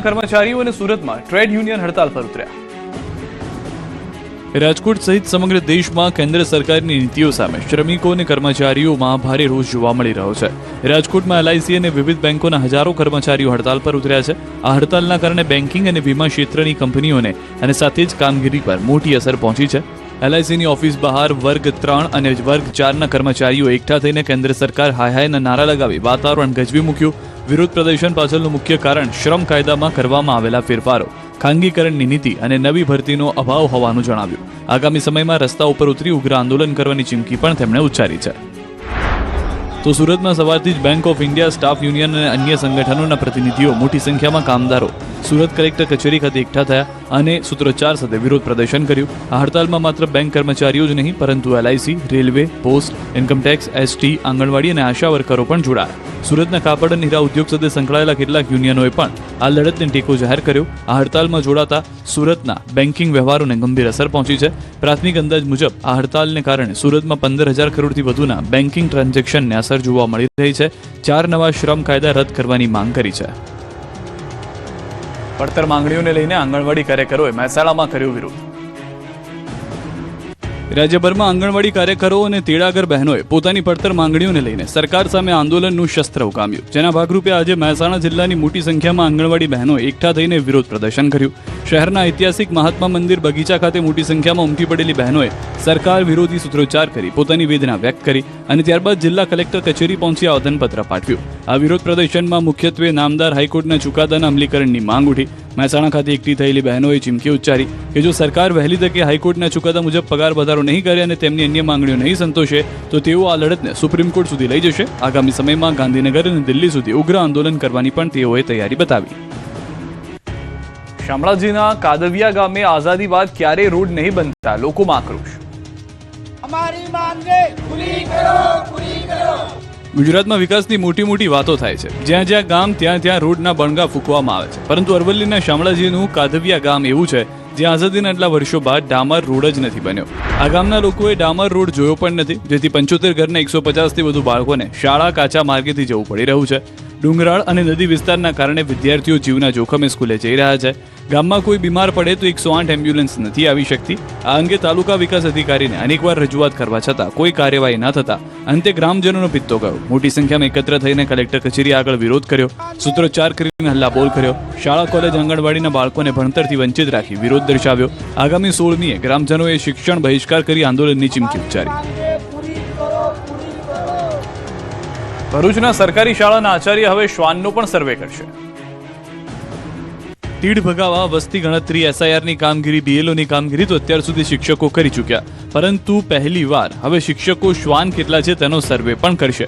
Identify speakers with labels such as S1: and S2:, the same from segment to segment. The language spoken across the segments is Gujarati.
S1: કર્મચારીઓ અને સુરતમાં ટ્રેડ યુનિયન હડતાલ પર ઉતર્યા. રાજકોટ સહિત સમગ્ર દેશમાં કેન્દ્ર સરકારની નીતિઓ સામે શ્રમિકો અને કર્મચારીઓમાં ભારે રોષ જોવા મળી રહ્યો છે. રાજકોટમાં એલઆઈસી અને વિવિધ બેંકોના હજારો કર્મચારીઓ હડતાલ પર ઉતર્યા છે. આ હડતાલના કારણે બેન્કિંગ અને વીમા ક્ષેત્રની કંપનીઓને અને સાથે જ કામગીરી પર મોટી અસર પહોંચી છે. એલઆઈસીની ઓફિસ બહાર વર્ગ 3 અને વર્ગ 4ના કર્મચારીઓ એકઠા થઈને કેન્દ્ર સરકાર હાય હાયના નારા લગાવી વાતાવરણ ગજવી મૂક્યું. વિરોધ પ્રદર્શન પાછળનું મુખ્ય કારણ શ્રમ કાયદામાં કરવામાં આવેલા ફેરફારો, ખાનગીકરણની નીતિ અને નવી ભરતીનો અભાવ હોવાનું જણાવ્યું. આગામી સમયમાં રસ્તા ઉપર ઉતરી ઉગ્ર આંદોલન કરવાની ચીમકી પણ તેમણે ઉચ્ચારી છે. તો સુરતમાં સવારથી જ bank of India, staff union અને અન્ય સંગઠનોના પ્રતિનિધિઓ મોટી સંખ્યામાં કામદારો સુરત કલેક્ટર કચેરી ખાતે એકઠા થયા અને સૂત્રોચ્ચાર સાથે વિરોધ પ્રદર્શન કર્યું. આ હડતાલમાં માત્ર બેંક કર્મચારીઓ જ નહીં પરંતુ LIC, railway, post, income tax, ST, anganwadi અને આશા વર્કરો પણ જોડાયા. સુરતના કાપડ અને હીરા ઉદ્યોગ સાથે સંકળાયેલા કેટલાક યુનિયનોએ પણ આ લડતને ટેકો જાહેર કર્યો. આ હડતાલમાં જોડાતા સુરતના બેન્કિંગ વ્યવહારોને ગંભીર અસર પહોંચી છે. પ્રાથમિક અંદાજ મુજબ આ હડતાલને કારણે સુરતમાં 15,000 કરોડથી વધુના બેન્કિંગ ટ્રાન્ઝેક્શનને અસર જોવા મળી રહી છે. 4 નવા શ્રમ કાયદા રદ કરવાની માંગ કરી છે. પડતર માંગણીઓને લઈને આંગણવાડી કાર્યકરોએ મહેસાણામાં કર્યો વિરોધ. રાજ્યભરમાં આંગણવાડી કાર્યકરો અને તેડાગર બહેનોએ પોતાની પડતર માંગણીઓને લઈને સરકાર સામે આંદોલનનું શસ્ત્ર ઉગામ્યું. જેના ભાગરૂપે આજે મહેસાણા જિલ્લાની મોટી સંખ્યામાં આંગણવાડી બહેનોએ એકઠા થઈને વિરોધ પ્રદર્શન કર્યું. શહેરના ઐતિહાસિક મહાત્મા મંદિર બગીચા ખાતે મોટી સંખ્યામાં ઉમટી પડેલી બહેનોએ સરકાર વિરોધી સૂત્રોચ્ચાર કરી પોતાની વેદના વ્યક્ત કરી અને ત્યારબાદ જિલ્લા કલેક્ટર કચેરી પહોંચી આવેદનપત્ર પાઠવ્યું. આ વિરોધ પ્રદર્શનમાં મુખ્યત્વે નામદાર હાઈકોર્ટના ચુકાદાના અમલીકરણની માંગ ઉઠી. મહેસાણા ખાતે એકઠી થયેલી બહેનોએ ચીમકી ઉચ્ચારી કે જો સરકાર વહેલી તકે હાઈકોર્ટના ચુકાદા મુજબ પગાર વધારો નહીં કરે અને તેમની અન્ય માંગણીઓ નહીં સંતોષે તો તેઓ આ લડતને સુપ્રીમ કોર્ટ સુધી લઈ જશે. આગામી સમયમાં ગાંધીનગર અને દિલ્હી સુધી ઉગ્ર આંદોલન કરવાની પણ તેઓએ તૈયારી બતાવી. શામળાજીના કાદવિયા ગામે આઝાદી બાદ ક્યારેય રોડ નહીં બનતા લોકોમાં આક્રોશ. ગુજરાતમાં વિકાસની મોટી વાતો થાય છે. જ્યાં જ્યાં ગામ ત્યાં રોડના બણગા ફૂંકવામાં આવે છે. પરંતુ અરવલ્લીના શામળાજીનું કાદવિયા ગામ એવું છે જ્યાં આઝાદીના આટલા વર્ષો બાદ ડામર રોડ જ નથી બન્યો. આ ગામના લોકોએ ડામર રોડ જોયો પણ નથી, જેથી 75 ઘરના 150થી વધુ બાળકોને શાળા કાચા માર્ગેથી જવું પડી રહ્યું છે. ડુંગરાળ અને નદી વિસ્તારના કારણે વિદ્યાર્થીઓ જીવના જોખમે સ્કૂલે જઈ રહ્યા છે. ગામમાં કોઈ બીમાર પડે તો 108 એમ્બ્યુલન્સ નથી આવી શકતી. આ અંગે તાલુકા વિકાસ અધિકારીને અનેકવાર રજૂઆત કરવા છતાં કોઈ કાર્યવાહી ન થતા અંતે ગ્રામજનોનો પિત્તો ગયો. મોટી સંખ્યામાં એકત્ર થઈને કલેક્ટર કચેરી આગળ વિરોધ કર્યો, સૂત્રોચ્ચાર કરીને હલ્લાબોલ કર્યો. શાળા, કોલેજ, આંગણવાડીના બાળકોને ભણતરથી વંચિત રાખી વિરોધ દર્શાવ્યો. આગામી 16મીએ ગ્રામજનોએ શિક્ષણ બહિષ્કાર કરી આંદોલનની ચીમકી ઉચ્ચારી. ભરૂચના સરકારી શાળાના આચાર્ય હવે શ્વાનનો પણ સર્વે કરશે. તીડ ભગાવવા, વસ્તી ગણતરી, એસઆઈઆરની કામગીરી, બીએલઓની કામગીરી તો અત્યાર સુધી શિક્ષકો કરી ચૂક્યા, પરંતુ પહેલી વાર હવે શિક્ષકો શ્વાન કેટલા છે તેનો સર્વે પણ કરશે.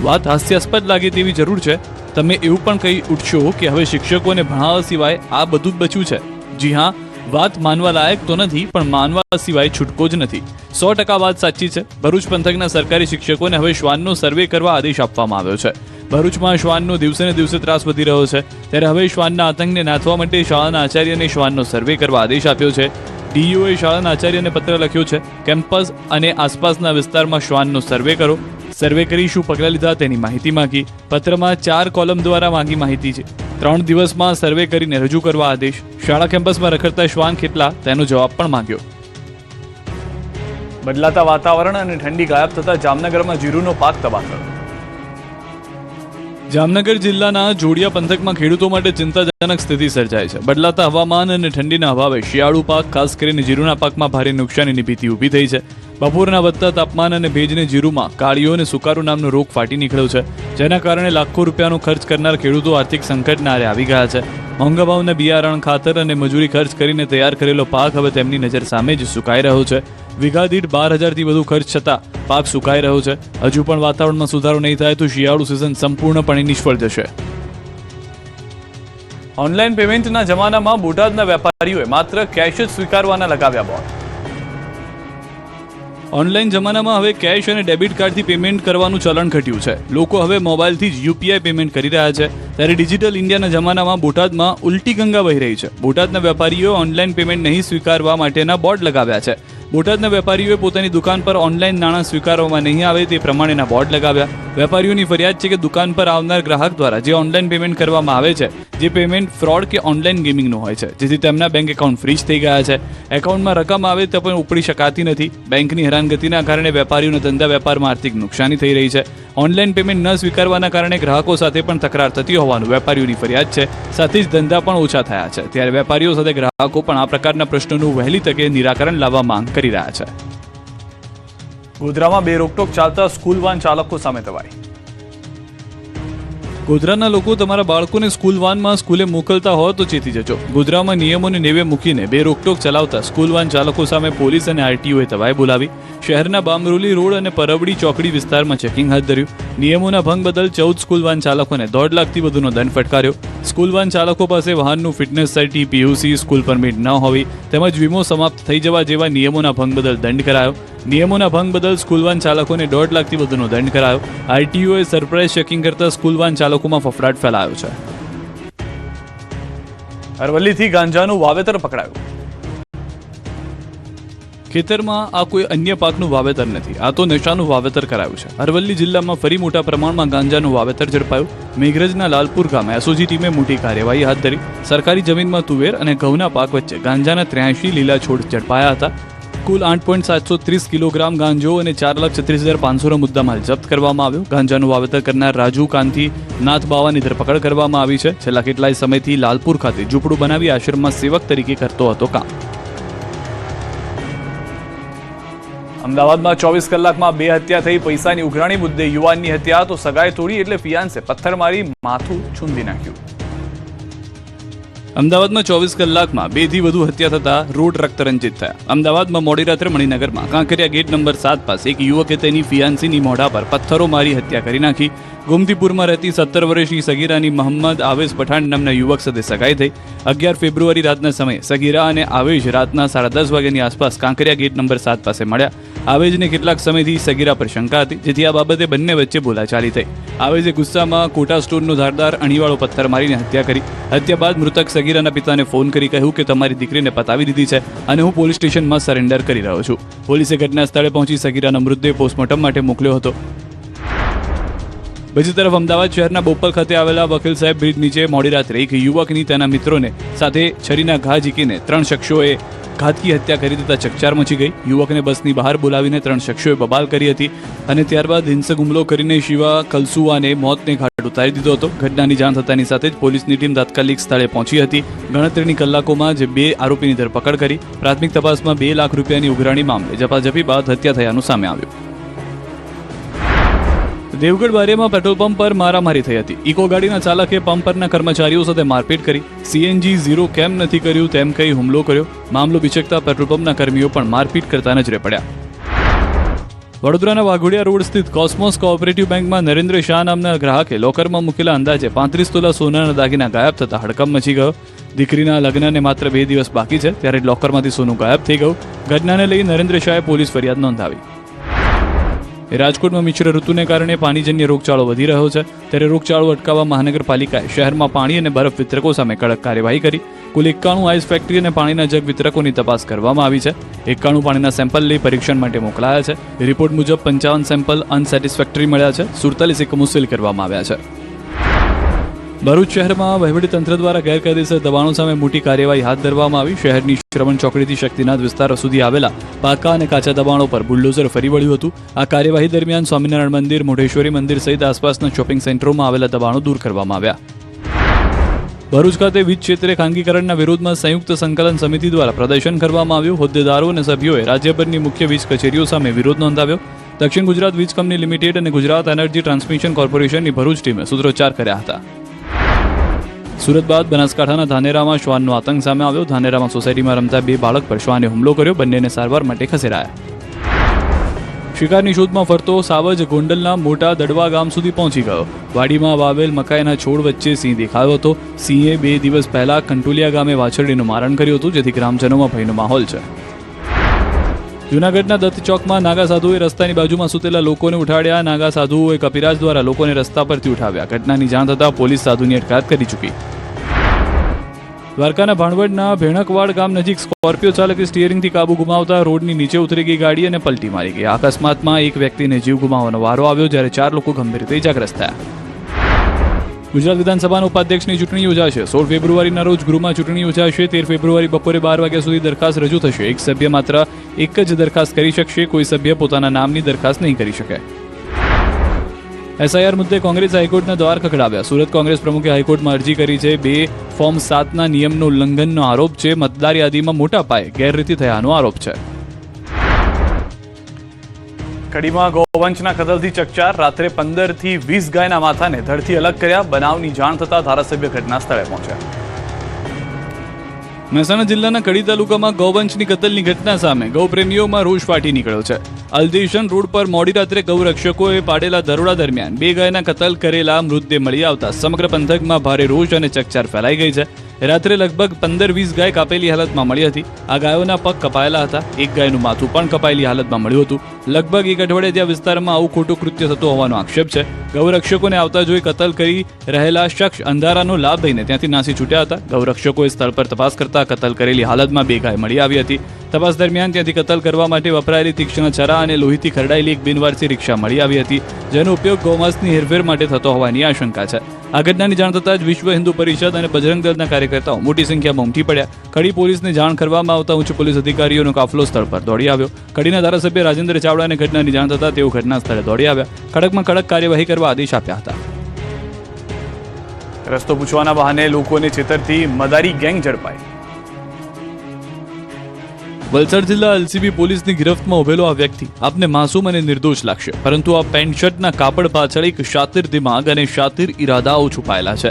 S1: વાત હાસ્યાસ્પદ લાગે તેવી જરૂર છે. તમે એવું પણ કહી ઉઠશો કે હવે શિક્ષકોને ભણાવવા સિવાય આ બધું જ બચ્યું છે. જી હા, વાત માનવા લાયક તો નથી, પણ માનવા સિવાય છૂટકો જ નથી. 100% વાત સાચી છે. ભરૂચ પંથકના સરકારી શિક્ષકોને હવે શ્વાનનો સર્વે કરવા આદેશ આપવામાં આવ્યો છે. ભરૂચમાં શ્વાનનો દિવસે ને દિવસે ત્રાસ વધી રહ્યો છે, ત્યારે હવે શ્વાનના આતંકને નાથવા માટે શાળાના આચાર્યને શ્વાનનો સર્વે કરવા આદેશ આપ્યો છે. ડીઈઓએ શાળાના આચાર્યને પત્ર લખ્યો છે. કેમ્પસ અને આસપાસના વિસ્તારમાં શ્વાનનો સર્વે કરો. સર્વે કરી શું પગલાં લીધા તેની માહિતી માંગી. પત્રમાં 4 કોલમ દ્વારા માંગી માહિતી છે. 3 દિવસમાં સર્વે કરીને રજૂ કરવા આદેશ. શાળા કેમ્પસમાં રખડતા શ્વાન કેટલા તેનો જવાબ પણ માંગ્યો. બદલાતા વાતાવરણ અને ઠંડી ગાયબ થતા જામનગરમાં જીરુનો પાક તબાહ થયો. જામનગર જિલ્લાના જોડિયા પંથકમાં ખેડૂતો માટે ચિંતાજનક સ્થિતિ સર્જાય છે. બદલાતા હવામાન અને ઠંડીના અભાવે શિયાળુ પાક, ખાસ કરીને જીરુના પાકમાં ભારે નુકસાનીની ભીતિ ઊભી થઈ છે. બપોરના વધતા તાપમાન અને ભેજને જીરુમાં કાળીઓ અને સુકારો નામનો રોગ ફાટી નીકળ્યો છે, જેના કારણે લાખો રૂપિયાનો ખર્ચ કરનાર ખેડૂતો આર્થિક સંકટના આરે આવી ગયા છે. મોંઘા ભાવના બિયારણ, ખાતર અને મજૂરી ખર્ચ કરીને તૈયાર કરેલો પાક હવે તેમની નજર સામે જ સુકાઈ રહ્યો છે. વીઘા દીઠ 12,000થી વધુ ખર્ચ છતાં પાક સુકાઈ રહ્યો છે. હજુ પણ વાતાવરણમાં સુધારો નહીં થાય તો શિયાળુ સિઝન સંપૂર્ણપણે નિષ્ફળ જશે. ઓનલાઈન પેમેન્ટના જમાનામાં બોટાદના વેપારીઓએ માત્ર કેશ જ સ્વીકારવાના લગાવ્યા બોર્ડ. ઓનલાઈન જમાનામાં હવે કેશ અને ડેબિટ કાર્ડથી પેમેન્ટ કરવાનું ચલણ ઘટ્યું છે. લોકો હવે મોબાઈલથી જ યુપીઆઈ પેમેન્ટ કરી રહ્યા છે. ત્યારે ડિજિટલ ઇન્ડિયાના જમાનામાં બોટાદમાં ઉલટી ગંગા વહી રહી છે. બોટાદના વેપારીઓ ઓનલાઈન પેમેન્ટ નહીં સ્વીકારવા માટેના બોર્ડ લગાવ્યા છે. બોટાદના વેપારીઓએ પોતાની દુકાન પર ઓનલાઈન નાણાં સ્વીકારવામાં નહીં આવે તે પ્રમાણેના બોર્ડ લગાવ્યા. વેપારીઓની ફરિયાદ છે કે દુકાન પર આવનાર ગ્રાહક દ્વારા જે ઓનલાઈન પેમેન્ટ કરવામાં આવે છે જે પેમેન્ટ ફ્રોડ કે ઓનલાઈન ગેમિંગનું હોય છે, જેથી તેમના બેંક એકાઉન્ટ ફ્રીઝ થઈ ગયા છે. એકાઉન્ટમાં રકમ આવે તો પણ ઉપડી શકાતી નથી. બેંકની હેરાનગતિના કારણે વેપારીઓના ધંધા વેપારમાં આર્થિક નુકસાની થઈ રહી છે. ઓનલાઈન પેમેન્ટ ન સ્વીકારવાના કારણે ગ્રાહકો સાથે પણ તકરાર થતી હોવાનું વેપારીઓની ફરિયાદ છે. સાથે જ ધંધા પણ ઓછા થયા છે. ત્યારે વેપારીઓ સાથે ગ્રાહકો પણ આ પ્રકારના પ્રશ્નોનું વહેલી તકે નિરાકરણ લાવવા માંગ કરી રહ્યા છે. ગોધરામાં બે રોકટોક ચાલતા સ્કૂલ વાન ચાલકો સામે તવાઈ. ગોધરાના લોકો તમારા બાળકોને સ્કૂલ વાનમાં સ્કૂલે મોકલતા હો તો ચેતી જજો. ગોધરામાં નિયમોને નેવે મૂકીને બે રોકટોક ચલાવતા સ્કૂલ વાન ચાલકો સામે પોલીસ અને આરટીઓએ તવાઈ બોલાવી. શહેરના બામરોલી રોડ અને પરબડી ચોકડી વિસ્તારમાં ચેકિંગ હાથ ધર્યું. નિયમોના ભંગ બદલ 14 સ્કૂલ વાન ચાલકોને 1.5 લાખથી વધુનો દંડ ફટકાર્યો. સ્કૂલ વાન ચાલકો પાસે વાહનનું ફિટનેસ સર્ટી, પીયુસી, સ્કૂલ પરમિટ ન હોવી તેમજ વીમો સમાપ્ત થઈ જવા જેવા નિયમોના ભંગ બદલ દંડ કરાયો. નિયમોના ભંગ બદલ સ્કૂલ વાન ચાલકોને 1.5 લાખથી વધુનો દંડ કરાયો. આરટીઓએ સરપ્રાઇઝ ચેકિંગ કરતા સ્કૂલ વાન ચાલકોમાં ફફડાટ ફેલાયો છે. અરવલ્લીથી ગાંજાનું વાવેતર પકડાયું. ખેતરમાં આ કોઈ અન્ય પાકનું વાવેતર નથી, આ તો નશાનું વાવેતર કરાયું છે. અરવલ્લી જિલ્લામાં ફરી મોટા પ્રમાણમાં ગાંજાનું વાવેતર ઝડપાયું. મેઘરજના લાલપુર ગામે એસઓજી ટીમે મોટી કાર્યવાહી હાથ ધરી. સરકારી જમીનમાં તુવેર અને ઘઉંના પાક વચ્ચે ગાંજાના 83 લીલા છોડ ઝડપાયા હતા. કુલ 8.730 કિલોગ્રામ ગાંજો અને 4,36,500 નો મુદ્દામાલ જપ્ત કરવામાં આવ્યો. ગાંજાનું વાવેતર કરનાર રાજુ કાંતિ નાથ બાવાની ધરપકડ કરવામાં આવી છે. છેલ્લા કેટલાય સમયથી લાલપુર ખાતે ઝૂંપડું બનાવી આશ્રમમાં સેવક તરીકે કરતો હતો કામ. અમદાવાદમાં 24 કલાકમાં 2 હત્યા થઈ. પૈસાની ઉઘરાણી મુદ્દે યુવાનની હત્યા તો સગાઈ તોડી એટલે ફિયાન્સે પથ્થર મારી માથું છૂંદી નાખ્યું. અમદાવાદમાં 24 કલાકમાં 2 થી વધુ હત્યા થતા રોડ રક્તરંજિત થયા. અમદાવાદમાં મોડી રાત્રે મણિનગરમાં કાંકરિયા ગેટ નંબર 7 પાસે એક યુવકે તેની ફિયાન્સીની મોઢા પર પથ્થરો મારી હત્યા કરી નાખી. ગોમતીપુરમાં રહેતી 17 વર્ષની સગીરાની મોહમ્મદ આવેશ પઠાણ નામના યુવક સાથે સગાઈ થઈ. 11 ફેબ્રુઆરી રાતના સમયે સગીરા અને આવેશ રાતના 10:30 વાગ્યાની આસપાસ કાંકરિયા ગેટ નંબર 7 પાસે મળ્યા. આવેશને કેટલાક સમયથી સગીરા પર શંકા હતી, જેથી આ બાબતે બંને વચ્ચે બોલાચાલી થઈ. આવેશે ગુસ્સામાં કોટા સ્ટોરનો ધારદાર અણીવાળો પથ્થર મારીને હત્યા કરી. હત્યા બાદ મૃતક સગીરાના પિતાને ફોન કરી કહ્યું કે તમારી દીકરીને પતાવી દીધી છે અને હું પોલીસ સ્ટેશનમાં સરેન્ડર કરી રહ્યો છું. પોલીસે ઘટના સ્થળે પહોંચી સગીરાનો મૃતદેહ પોસ્ટમોર્ટમ માટે મોકલ્યો હતો. બીજી તરફ અમદાવાદ શહેરના બોપલ ખાતે આવેલા વકીલ સાહેબ બ્રિજ નીચે મોડી રાત્રે એક યુવકની તેના મિત્રોને સાથે છરીના ઘા ઝીકીને 3 શખ્સોએ ઘાતકી હત્યા કરી દેતા ચકચાર મચી ગઈ. યુવકને બસની બહાર બોલાવીને 3 શખ્સોએ બબાલ કરી હતી અને ત્યારબાદ હિંસક હુમલો કરીને શિવા કલસુવાને મોતને ઘાટ ઉતારી દીધો હતો. ઘટનાની જાણ થતાની સાથે જ પોલીસની ટીમ તાત્કાલિક સ્થળે પહોંચી હતી. ગણતરીની કલાકોમાં જ 2 આરોપીની ધરપકડ કરી. પ્રાથમિક તપાસમાં 2 લાખ રૂપિયાની ઉઘરાણી મામલે ઝપાઝપી બાદ હત્યા થયાનું સામે આવ્યું. દેવગઢ બારિયામાં પેટ્રોલ પંપ પર મારામારી થઈ હતી. ઇકો ગાડીના ચાલકે પંપ પરના કર્મચારીઓ સાથે મારપીટ કરી. સીએનજી 0 કેમ નથી કર્યું તેમ કહી હુમલો કર્યો. મામલો બિચકતા પેટ્રોલ પંપના કર્મીઓ પણ મારપીટ કરતા નજરે પડ્યા. વડોદરાના વાઘોડિયા રોડ સ્થિત કોસ્મોસ કોઓપરેટિવ બેંકમાં નરેન્દ્ર શાહ નામના ગ્રાહકે લોકરમાં મૂકેલા અંદાજે 35 તોલા સોનાના દાગીના ગાયબ થતા હડકંપ મચી ગયો. દીકરીના લગ્નને માત્ર 2 દિવસ બાકી છે ત્યારે લોકરમાંથી સોનું ગાયબ થઈ ગયું. ઘટનાને લઈ નરેન્દ્ર શાહે પોલીસ ફરિયાદ નોંધાવી. રાજકોટમાં મિશ્ર ઋતુને કારણે પાણીજન્ય રોગચાળો વધી રહ્યો છે. ત્યારે રોગચાળો અટકાવવા મહાનગરપાલિકાએ શહેરમાં પાણી અને બરફ વિતરકો સામે કડક કાર્યવાહી કરી. કુલ 91 આઈસ ફેક્ટરી અને પાણીના જગ વિતરકોની તપાસ કરવામાં આવી છે. 91 પાણીના સેમ્પલ લઈ પરીક્ષણ માટે મોકલાયા છે. રિપોર્ટ મુજબ 55 સેમ્પલ અનસેટિસ્ફેક્ટરી મળ્યા છે. 47 એકમો સીલ કરવામાં આવ્યા છે. ભરૂચ શહેરમાં વહીવટીતંત્ર દ્વારા ગેરકાયદેસર દબાણો સામે મોટી કાર્યવાહી હાથ ધરવામાં આવી. શહેરની શ્રવણ ચોકડીથી શક્તિનાથ વિસ્તારો સુધી આવેલા પાકા અને કાચા દબાણો પર બુલડોઝર ફરી વળ્યું હતું. આ કાર્યવાહી દરમિયાન સ્વામિનારાયણ મંદિર, મોઢેશ્વરી મંદિર સહિત આસપાસના શોપિંગ સેન્ટરોમાં આવેલા દબાણો દૂર કરવામાં આવ્યા. ભરૂચ ખાતે વીજ ક્ષેત્રે ખાનગીકરણના વિરોધમાં સંયુક્ત સંકલન સમિતિ દ્વારા પ્રદર્શન કરવામાં આવ્યું. હોદ્દેદારો અને સભ્યોએ રાજ્યભરની મુખ્ય વીજ કચેરીઓ સામે વિરોધ નોંધાવ્યો. દક્ષિણ ગુજરાત વીજ કંપની લિમિટેડ અને ગુજરાત એનર્જી ટ્રાન્સમિશન કોર્પોરેશનની ભરૂચ ટીમે સૂત્રોચ્ચાર કર્યા હતા. સુરત બાદ બનાસકાંઠાના ધાનેરામાં શ્વાનનો આતંક સામે આવ્યો. ધાનેરામાં સોસાયટીમાં રમતા 2 બાળક પર શ્વાને હુમલો કર્યો. બંનેને સારવાર માટે ખસેડાયા. શિકારની શોધમાં ફરતો સાવજ ગોંડલના મોટા દડવા ગામ સુધી પહોંચી ગયો. વાડીમાં વાવેલ મકાઈના છોડ વચ્ચે સિંહ દેખાયો હતો. સિંહે 2 દિવસ પહેલા કંટોલિયા ગામે વાછરડીનું મારણ કર્યું હતું, જેથી ગ્રામજનોમાં ભયનો માહોલ છે. જૂનાગઢના દત્ત ચોકમાં નાગા સાધુએ રસ્તાની બાજુમાં સૂતેલા લોકોને ઉઠાડ્યા. નાગા સાધુઓએ કપિરાજ દ્વારા લોકોને રસ્તા પરથી ઉઠાવ્યા. ઘટનાની જાણ થતાં પોલીસ સાધુની અટકાયત કરી ચૂકી. દ્વારકાના ભાણવડના ભેણકવાડ ગામ નજીક સ્કોર્પિયો ચાલકે સ્ટીયરિંગથી કાબુ ગુમાવતા રોડની નીચે ઉતરી ગઈ ગાડી અને પલટી મારી ગઈ. અકસ્માતમાં એક વ્યક્તિને જીવ ગુમાવવાનો વારો આવ્યો, જ્યારે 4 લોકો ગંભીર રીતે ઇજાગ્રસ્ત થયા. ગુજરાત વિધાનસભાના ઉપાધ્યક્ષની ચૂંટણી યોજાશે. 16 ફેબ્રુઆરીના રોજ ગૃહમાં ચૂંટણી યોજાશે. 13 ફેબ્રુઆરી બપોરે 12 વાગ્યા સુધી દરખાસ્ત રજૂ થશે. એક સભ્ય માત્ર એક જ દરખાસ્ત કરી શકશે. કોઈ સભ્ય પોતાના નામની દરખાસ્ત નહીં કરી શકે. એસઆઈઆર મુદ્દે કોંગ્રેસ હાઈકોર્ટના દ્વાર ખખડાવ્યા. સુરત કોંગ્રેસ પ્રમુખે હાઈકોર્ટમાં અરજી કરી છે. 2 ફોર્મ 7ના નિયમનો ઉલ્લંઘનનો આરોપ છે. મતદાર યાદીમાં મોટા પાયે ગેરરીતિ થયાનો આરોપ છે. કડીમાં ગૌવંશના કતલથી ચકચાર. રાત્રે 15 થી 20 ગાયના માથાને ધડથી અલગ કર્યા. બનાવની જાણ થતાં ધારાસભ્ય ઘટના સ્થળે પહોંચ્યા. મહેસાણા જિલ્લાના કડી તાલુકામાં ગૌવંશની કતલની ઘટના સામે ગૌપ્રેમીઓમાં રોષ ફાટી નીકળ્યો છે. અલદેશન રોડ પર મોડી રાત્રે ગૌરક્ષકોએ પાડેલા દરોડા દરમિયાન 2 ગાયના કતલ કરેલા મૃતદેહ મળી આવતા સમગ્ર પંથકમાં ભારે રોષ અને ચકચાર ફેલાઈ ગઈ છે. રાત્રે લગભગ 15-20 ગાય કાપેલી હાલતમાં મળી હતી. આ ગાયોના પગ કપાયેલા હતા. એક ગાયનું માથું પણ કપાયેલી હાલતમાં મળ્યું હતું. લગભગ એક અઠવાડિયા જ્યાં વિસ્તારમાં આવું ખોટું કૃત્ય થતું હોવાનો આક્ષેપ છે. ગૌરક્ષકોને આવતા જોઈ કતલ કરી રહેલા શખ્સ અંધારાનો લાભ લઈને ત્યાંથી નાસી છૂટ્યા હતા. ગૌરક્ષકોએ સ્થળ પર તપાસ કરતા કતલ કરેલી હાલતમાં 2 ગાય મળી આવી હતી. તપાસ દરમિયાન ત્યાંથી કતલ કરવા માટે વપરાયેલી તીક્ષ્ણ છરા અને લોહીથી ખરડાયેલી એક બિનવારસી રિક્ષા મળી આવી હતી, જેનો ઉપયોગ ગૌમાંસની હેરફેર માટે થતો હોવાની આશંકા છે. આ ઘટનાની જાણ થતાં જ વિશ્વ હિન્દુ પરિષદ અને બજરંગ દળના કાર્યકર્તાઓ મોટી સંખ્યામાં ઉમટી પડ્યા. કડી પોલીસને જાણ કરવામાં આવતા ઉચ્ચ પોલીસ અધિકારીઓનો કાફલો સ્થળ પર દોડી આવ્યો. કડીના ધારાસભ્ય રાજેન્દ્ર ચાવડાને ઘટનાની જાણ થતાં તેઓ ઘટના સ્થળે દોડી આવ્યા. કડકમાં કડક કાર્યવાહી કરવા આદેશ આપ્યા હતા. રસ્તો પૂછવાના બહાને લોકોને છેતરતી મદારી ગેંગ ઝડપાઈ. વલસાડ જિલ્લા એલસીબી પોલીસની ગિરફ્તમાં ઉભેલો આ વ્યક્તિ આપને માસૂમ અને નિર્દોષ લાગશે, પરંતુ આ પેન્ટ શર્ટના કાપડ પાછળ એક શાતિર દિમાગ અને શાતિર ઈરાદાઓ છુપાયેલા છે,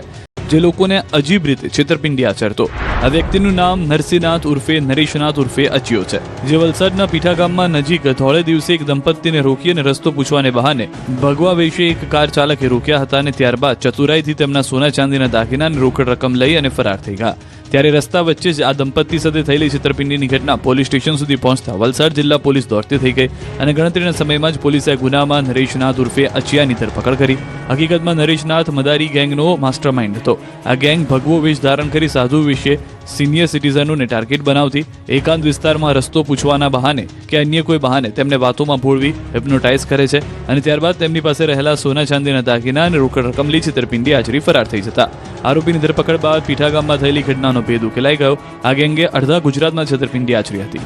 S1: જે લોકોને અજીબ રીતે છેતરપિંડી આચરતો. આ વ્યક્તિનું નામ નરસિંહનાથ ઉર્ફે નરેશનાથ ઉર્ફે અચિયો છે, જે વલસાડના પીઠા ગામમાં નજીક ધોળે દિવસે એક દંપતીને રોકી અને રસ્તો પૂછવાને બહાને ભગવા વેશે એક કાર ચાલકે રોક્યા હતા અને ત્યારબાદ ચતુરાઈથી તેમના સોના ચાંદીના દાગીના અને રોકડ રકમ લઈ અને ફરાર થઈ ગયા. ત્યારે રસ્તા વચ્ચે જ આ દંપતી સાથે થયેલી છેતરપિંડીની ઘટના પોલીસ સ્ટેશન સુધી પહોંચતા વલસાડ જિલ્લા પોલીસ દોડતી થઈ ગઈ અને ગણતરીના સમયમાં જ પોલીસે ગુનામાં નરેશનાથ ઉર્ફે અચિયાની ધરપકડ કરી. હકીકતમાં નરેશનાથ મદારી ગેંગનો માસ્ટરમાઇન્ડ હતો. આ ગેંગ ભગવો વેશ ધારણ કરી સાધુ વિશે સિનિયર સિટીઝનોને ટાર્ગેટ બનાવતી. એકાંત વિસ્તારમાં રસ્તો પૂછવાના બહાને કે અન્ય કોઈ બહાને તેમને વાતોમાં ભોળવી હિપ્નોટાઇઝ કરે છે અને ત્યારબાદ તેમની પાસે રહેલા સોના ચાંદીના દાગીના અને રોકડ રકમ લઈ છેતરપિંડી આચરી ફરાર થઈ જતા. આરોપીની ધરપકડ બાદ પીઠા ગામમાં થયેલી ઘટનાનો ભેદ ઉકેલાઈ ગયો. આ ગેંગે અડધા ગુજરાતમાં છેતરપિંડી આચરી હતી.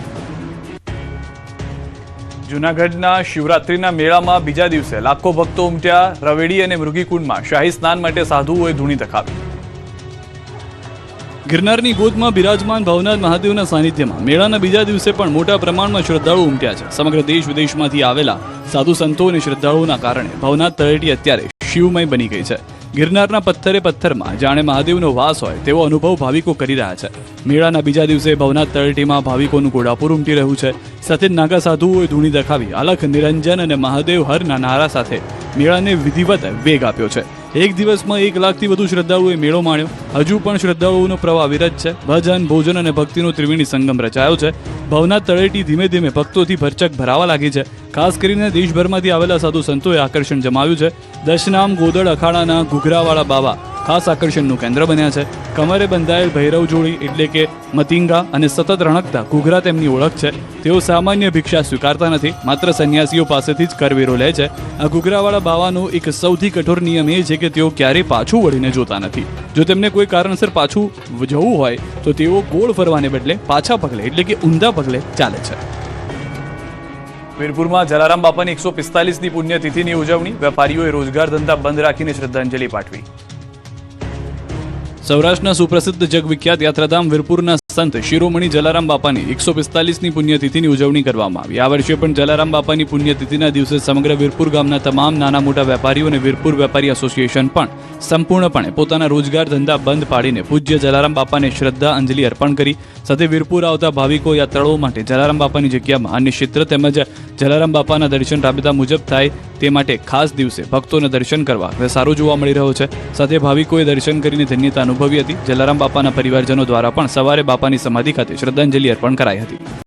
S1: જૂનાગઢના શિવરાત્રીના મેળામાં બીજા દિવસે લાખો ભક્તો ઉમટ્યા. રવેડી અને મૃગીકુંડમાં શાહી સ્નાન માટે સાધુઓએ ધૂણી તખાવી. ગિરનારની ગોદમાં બિરાજમાન ભવનાથ મહાદેવના સાનિધ્યમાં મેળાના બીજા દિવસે પણ મોટા પ્રમાણમાં શ્રદ્ધાળુ ઉમટ્યા છે. સમગ્ર દેશ વિદેશમાંથી આવેલા સાધુ સંતો અને શ્રદ્ધાળુઓના કારણે ભવનાથ તળેટી અત્યારે શિવમય બની ગઈ છે. ગિરનારના પથ્થરે પથ્થરમાં જાણે મહાદેવનો વાસ હોય તેવો અનુભવ ભાવિકો કરી રહ્યા છે. મેળાના બીજા દિવસે ભવનાથ તળેટીમાં ભાવિકોનું ઘોડાપુર ઉમટી રહ્યું છે. સાથે નાગા સાધુઓએ ધૂણી દખાવી અલખ નિરંજન અને મહાદેવ હરના નારા સાથે મેળાને વિધિવત વેગ આપ્યો છે. એક દિવસમાં 1 લાખથી વધુ શ્રદ્ધાળુઓએ મેળો માણ્યો. હજુ પણ શ્રદ્ધાળુઓનો પ્રવાહ વિરત છે. ભજન, ભોજન અને ભક્તિનો ત્રિવેણી સંગમ રચાયો છે. ભવનાથ તળેટી ધીમે ધીમે ભક્તોથી ભરચક ભરાવા લાગી છે. ખાસ કરીને દેશભરમાંથી આવેલા સાધુ સંતોએ આકર્ષણ જમાવ્યું છે. દશનામ ગોદડ અખાડાના ઘૂઘરાવાળા બાબા ખાસ આકર્ષણનું કેન્દ્ર બન્યા છે. કમરે બંધાયેલ ભૈરવ જોડી એટલે કે મતિંગા અને સતત રણકતા ઘૂઘરા તેમની ઓળખ છે. તેઓ સામાન્ય ભિક્ષા સ્વીકારતા નથી, માત્ર સંન્યાસીઓ પાસેથી જ કરવેરો લે છે. આ ઘૂઘરાવાળા બાવાનો એક સૌથી કઠોર નિયમ એ છે કે તેઓ ક્યારેય પાછું વળીને જોતા નથી. જો તેમને કોઈ કારણસર પાછું જવું હોય તો તેઓ ગોળ ફરવાને બદલે પાછા પગલે એટલે કે ઊંધા પગલે ચાલે છે. વીરપુરમાં જલારામ બાપાની 145મી પુણ્યતિથિની ઉજવણી. વેપારીઓએ રોજગાર ધંધા બંધ રાખીને શ્રદ્ધાંજલિ પાઠવી. સૌરાષ્ટ્રના સુપ્રસિદ્ધ જગવિખ્યાત યાત્રાધામ વીરપુરના સંત શિરોમણી જલારામ બાપાની 145મી પુણ્યતિથિની ઉજવણી કરવામાં આવી. આ વર્ષે પણ જલારામ બાપાની પુણ્યતિથિના દિવસે સમગ્ર વીરપુર ગામના તમામ નાના મોટા વેપારીઓ અને વીરપુર વેપારી એસોસિએશન પણ સંપૂર્ણપણે પોતાના રોજગાર ધંધા બંધ પાડીને પૂજ્ય જલારામ બાપાને શ્રદ્ધા અંજલિ અર્પણ કરી. સાથે વીરપુર આવતા ભાવિકો યાત્રાળુઓ માટે જલારામ બાપાની જગ્યામાં અન્ય ક્ષેત્ર તેમજ જલારામ બાપાના દર્શન રાબેતા મુજબ થાય તે માટે ખાસ દિવસે ભક્તોને દર્શન કરવા સારો જોવા મળી રહ્યો છે. સાથે ભાવિકોએ દર્શન કરીને ધન્યતા અનુભવી હતી. જલારામ બાપાના પરિવારજનો દ્વારા પણ સવારે બાપાની સમાધિ ખાતે શ્રદ્ધાંજલિ અર્પણ કરાઈ હતી.